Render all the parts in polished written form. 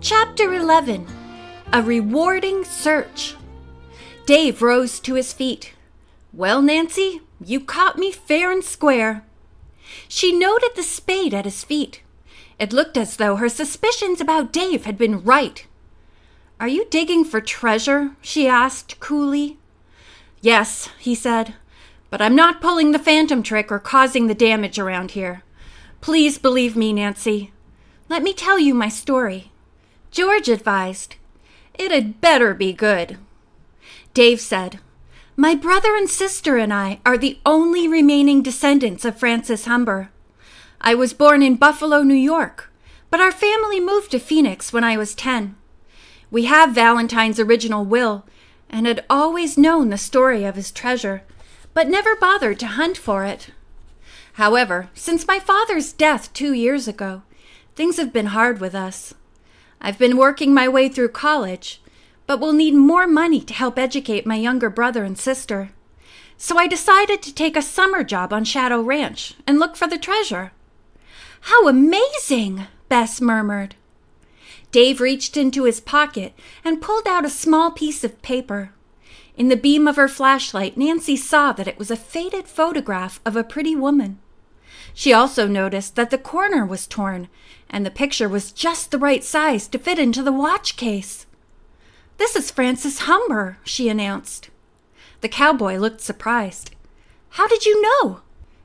Chapter 11. A Rewarding Search. Dave rose to his feet. "Well, Nancy, you caught me fair and square." She noted the spade at his feet. It looked as though her suspicions about Dave had been right. "Are you digging for treasure?" she asked coolly. "Yes," he said, "but I'm not pulling the phantom trick or causing the damage around here. Please believe me, Nancy. Let me tell you my story." George advised, "It had better be good." Dave said, "My brother and sister and I are the only remaining descendants of Francis Humber. I was born in Buffalo, New York, but our family moved to Phoenix when I was 10. We have Valentine's original will and had always known the story of his treasure, but never bothered to hunt for it. However, since my father's death 2 years ago, things have been hard with us. I've been working my way through college, but will need more money to help educate my younger brother and sister. So I decided to take a summer job on Shadow Ranch and look for the treasure." "How amazing!" Bess murmured. Dave reached into his pocket and pulled out a small piece of paper. In the beam of her flashlight, Nancy saw that it was a faded photograph of a pretty woman. She also noticed that the corner was torn, and the picture was just the right size to fit into the watch case. "This is Francis Humber," she announced. The cowboy looked surprised. "How did you know?"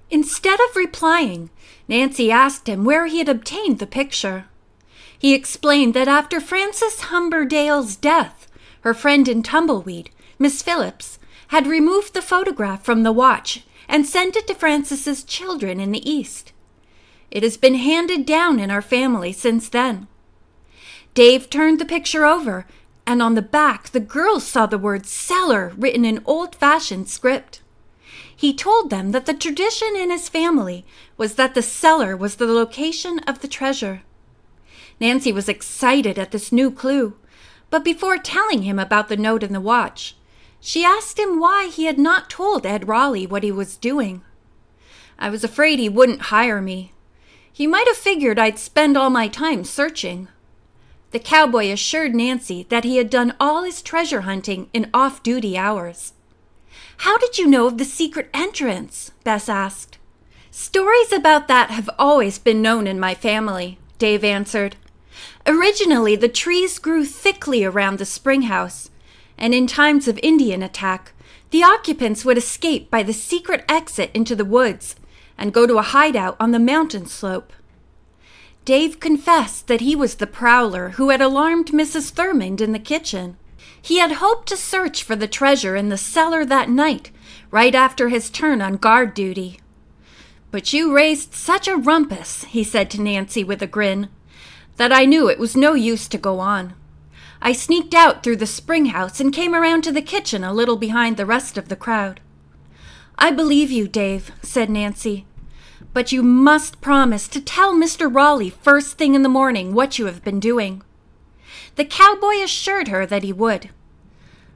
Instead of replying, Nancy asked him where he had obtained the picture. He explained that after Francis Humberdale's death, her friend in Tumbleweed, Miss Phillips, had removed the photograph from the watch and sent it to Francis's children in the East. It has been handed down in our family since then. Dave turned the picture over, and on the back the girls saw the word cellar written in old-fashioned script. He told them that the tradition in his family was that the cellar was the location of the treasure. Nancy was excited at this new clue, but before telling him about the note in the watch, she asked him why he had not told Ed Raleigh what he was doing. "I was afraid he wouldn't hire me. He might have figured I'd spend all my time searching." The cowboy assured Nancy that he had done all his treasure hunting in off-duty hours. "How did you know of the secret entrance?" Bess asked. "Stories about that have always been known in my family," Dave answered. "Originally, the trees grew thickly around the spring house, and in times of Indian attack, the occupants would escape by the secret exit into the woods and go to a hideout on the mountain slope." Dave confessed that he was the prowler who had alarmed Mrs. Thurmond in the kitchen. He had hoped to search for the treasure in the cellar that night, right after his turn on guard duty. "But you raised such a rumpus," he said to Nancy with a grin, "that I knew it was no use to go on. I sneaked out through the spring house and came around to the kitchen a little behind the rest of the crowd." "I believe you, Dave," said Nancy, "but you must promise to tell Mr. Raleigh first thing in the morning what you have been doing." The cowboy assured her that he would.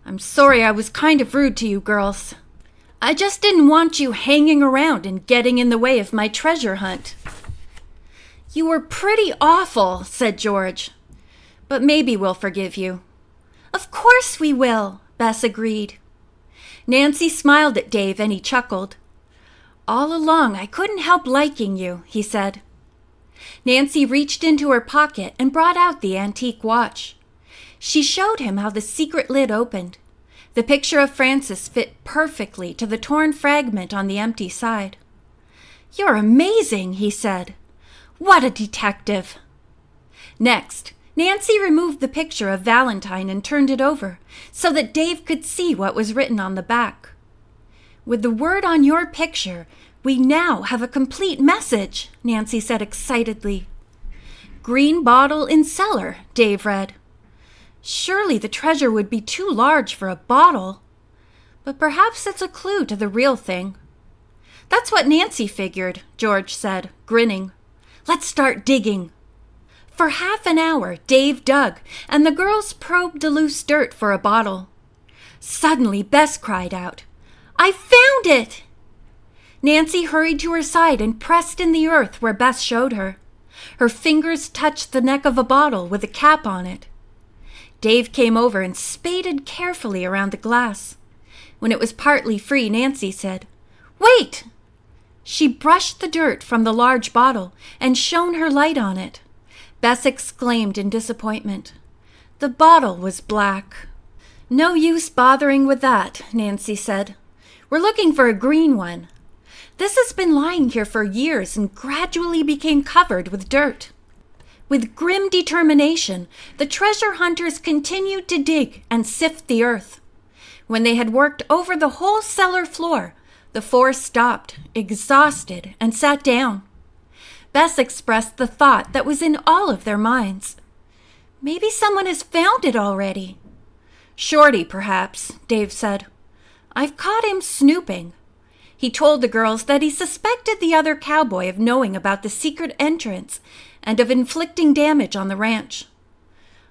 "I'm sorry I was kind of rude to you girls. I just didn't want you hanging around and getting in the way of my treasure hunt." "You were pretty awful," said George. "But maybe we'll forgive you." "Of course we will," Bess agreed. Nancy smiled at Dave and he chuckled. "All along I couldn't help liking you," he said. Nancy reached into her pocket and brought out the antique watch. She showed him how the secret lid opened. The picture of Francis fit perfectly to the torn fragment on the empty side. "You're amazing," he said. "What a detective." Next, Nancy removed the picture of Valentine and turned it over so that Dave could see what was written on the back. "With the word on your picture, we now have a complete message," Nancy said excitedly. "Green bottle in cellar," Dave read. Surely the treasure would be too large for a bottle. But perhaps it's a clue to the real thing. "That's what Nancy figured," George said, grinning. "Let's start digging." For half an hour, Dave dug, and the girls probed the loose dirt for a bottle. Suddenly, Bess cried out, "I found it!" Nancy hurried to her side and pressed in the earth where Bess showed her. Her fingers touched the neck of a bottle with a cap on it. Dave came over and spaded carefully around the glass. When it was partly free, Nancy said, "Wait!" She brushed the dirt from the large bottle and shone her light on it. Bess exclaimed in disappointment. The bottle was black. "No use bothering with that," Nancy said. "We're looking for a green one. This has been lying here for years and gradually became covered with dirt." With grim determination, the treasure hunters continued to dig and sift the earth. When they had worked over the whole cellar floor, the four stopped, exhausted, and sat down. Bess expressed the thought that was in all of their minds. "Maybe someone has found it already." "Shorty, perhaps," Dave said. "I've caught him snooping." He told the girls that he suspected the other cowboy of knowing about the secret entrance and of inflicting damage on the ranch.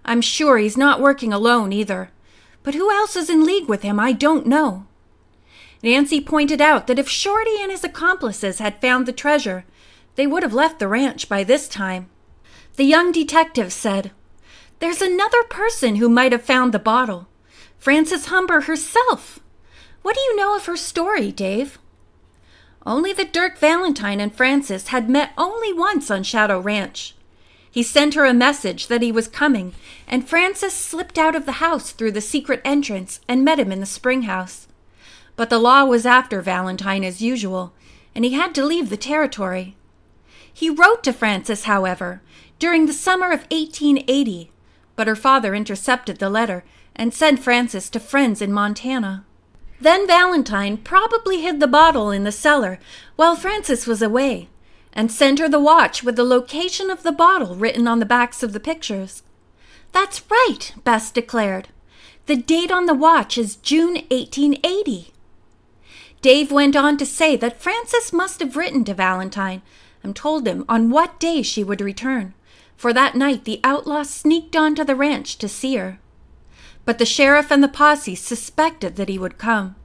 "I'm sure he's not working alone either, but who else is in league with him I don't know." Nancy pointed out that if Shorty and his accomplices had found the treasure, they would have left the ranch by this time. The young detective said, "There's another person who might have found the bottle. Frances Humber herself. What do you know of her story, Dave?" Only that Dirk Valentine and Frances had met only once on Shadow Ranch. He sent her a message that he was coming, and Frances slipped out of the house through the secret entrance and met him in the spring house. But the law was after Valentine as usual, and he had to leave the territory. He wrote to Frances, however, during the summer of 1880, but her father intercepted the letter and sent Frances to friends in Montana. Then Valentine probably hid the bottle in the cellar while Frances was away, and sent her the watch with the location of the bottle written on the backs of the pictures. "That's right," Bess declared. "The date on the watch is June 1880. Dave went on to say that Frances must have written to Valentine and told him on what day she would return, for that night the outlaw sneaked onto the ranch to see her. But the sheriff and the posse suspected that he would come.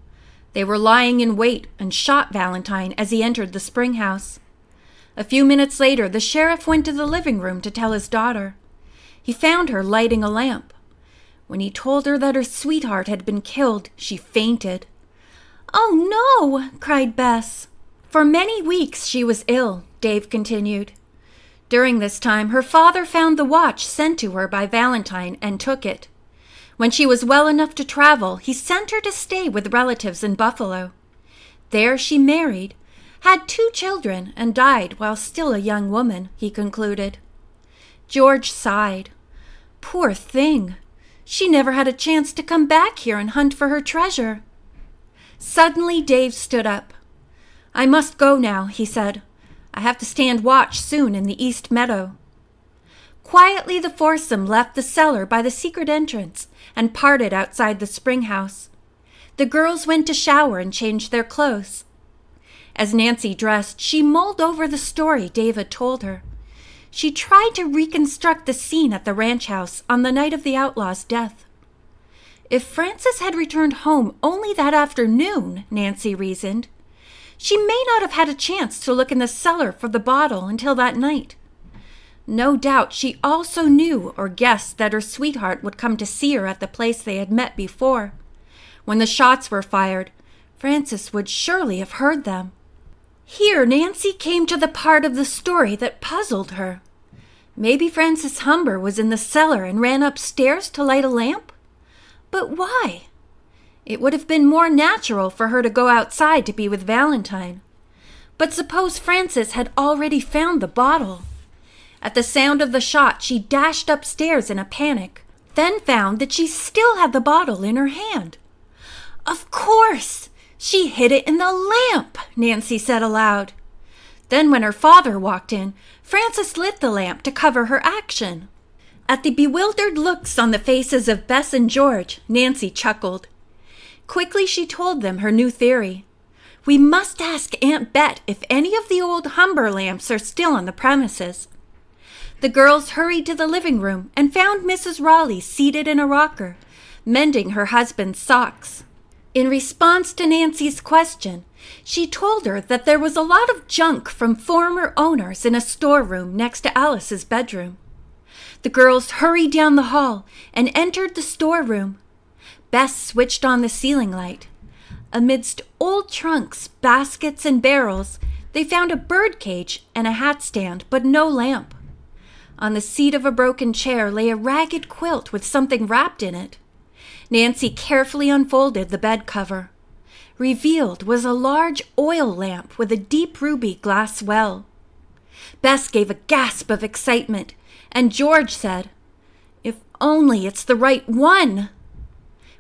They were lying in wait and shot Valentine as he entered the spring house. A few minutes later, the sheriff went to the living room to tell his daughter. He found her lighting a lamp. When he told her that her sweetheart had been killed, she fainted. "Oh, no!" cried Bess. For many weeks she was ill, Dave continued. During this time, her father found the watch sent to her by Valentine and took it. When she was well enough to travel, he sent her to stay with relatives in Buffalo. There she married, had 2 children, and died while still a young woman, he concluded. George sighed. Poor thing! She never had a chance to come back here and hunt for her treasure. Suddenly Dave stood up. "I must go now," he said. "I have to stand watch soon in the East Meadow." Quietly the foursome left the cellar by the secret entrance and parted outside the spring house. The girls went to shower and changed their clothes. As Nancy dressed, she mulled over the story Dave told her. She tried to reconstruct the scene at the ranch house on the night of the outlaw's death. If Frances had returned home only that afternoon, Nancy reasoned, she may not have had a chance to look in the cellar for the bottle until that night. No doubt she also knew or guessed that her sweetheart would come to see her at the place they had met before. When the shots were fired, Frances would surely have heard them. Here Nancy came to the part of the story that puzzled her. Maybe Frances Humber was in the cellar and ran upstairs to light a lamp? But why? It would have been more natural for her to go outside to be with Valentine. But suppose Frances had already found the bottle? At the sound of the shot, she dashed upstairs in a panic, then found that she still had the bottle in her hand. "Of course! She hid it in the lamp," Nancy said aloud. Then when her father walked in, Frances lit the lamp to cover her action. At the bewildered looks on the faces of Bess and George, Nancy chuckled. Quickly she told them her new theory. "We must ask Aunt Bet if any of the old Humber lamps are still on the premises." The girls hurried to the living room and found Mrs. Raleigh seated in a rocker, mending her husband's socks. In response to Nancy's question, she told her that there was a lot of junk from former owners in a storeroom next to Alice's bedroom. The girls hurried down the hall and entered the storeroom. Bess switched on the ceiling light. Amidst old trunks, baskets, and barrels, they found a bird cage and a hat stand, but no lamp. On the seat of a broken chair lay a ragged quilt with something wrapped in it. Nancy carefully unfolded the bed cover. Revealed was a large oil lamp with a deep ruby glass well. Bess gave a gasp of excitement, and George said, "If only it's the right one!"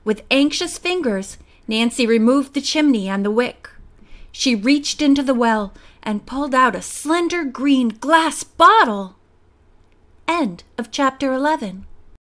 With anxious fingers, Nancy removed the chimney and the wick. She reached into the well and pulled out a slender green glass bottle. End of chapter 11.